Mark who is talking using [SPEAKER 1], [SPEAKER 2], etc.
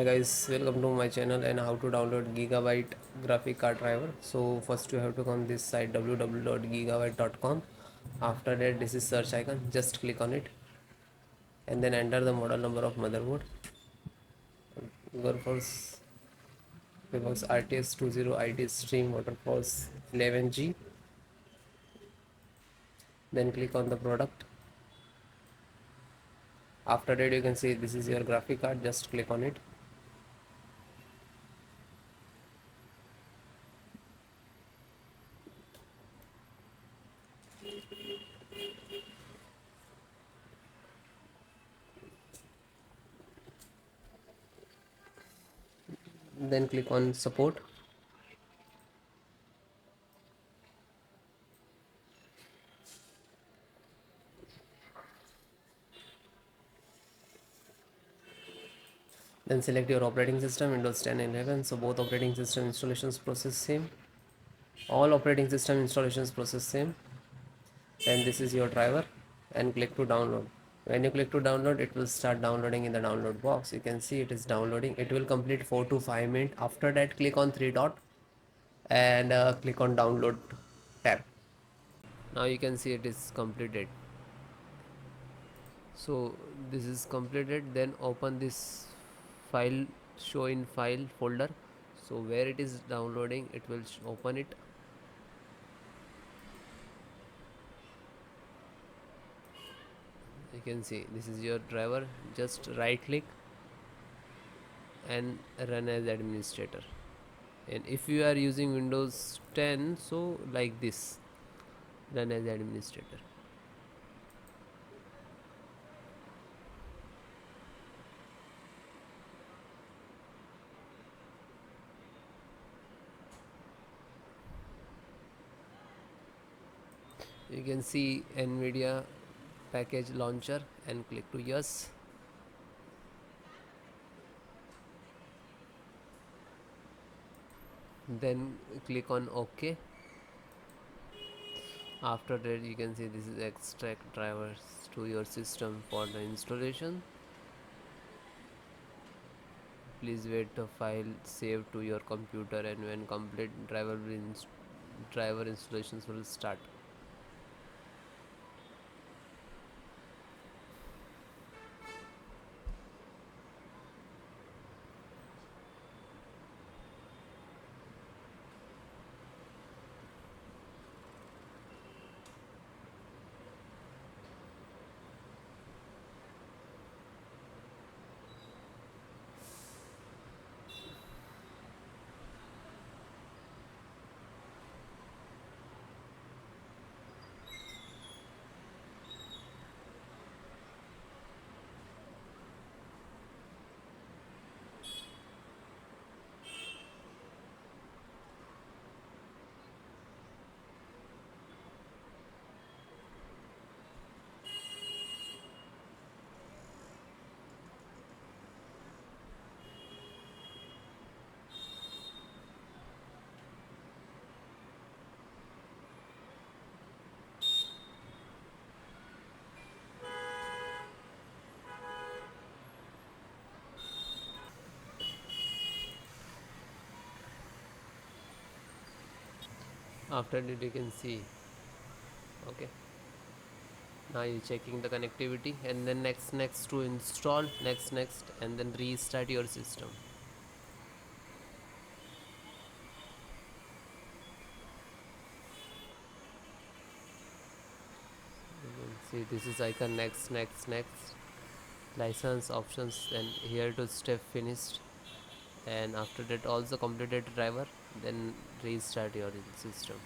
[SPEAKER 1] Hi guys, welcome to my channel and how to download Gigabyte graphic card driver. So first you have to come this site www.gigabyte.com. After that, this is search icon, just click on it and then enter the model number of motherboard. Waterforce Waterforce RTX 20 IT Extreme Waterforce 11G. Then click on the product. After that, you can see this is your graphic card, just click on it. Then click on support. Then select your operating system, Windows 10 and 11. So both operating system installations process same. All operating system installations process same. And this is your driver, and click to download. When you click to download, it will start downloading in the download box. You can see it is downloading. It will complete 4 to 5 minutes. After that, click on three dot and click on download tab. Now you can see it is completed. So this is completed. Then open this file, show in file folder. So where it is downloading, it will open it. You can see this is your driver. Just right click and run as administrator. And if you are using Windows 10, so like this, run as administrator. You can see NVIDIA package launcher and click to yes. Then click on OK. After that, you can see this is extract drivers to your system for the installation. Please wait the file saved to your computer, and when complete, driver installations will start. After that, you can see okay. Now you're checking the connectivity, and then next to install, next, and then restart your system. You can see this is icon, next, license options, and here to step finished. And after that, also completed driver, then restart your system.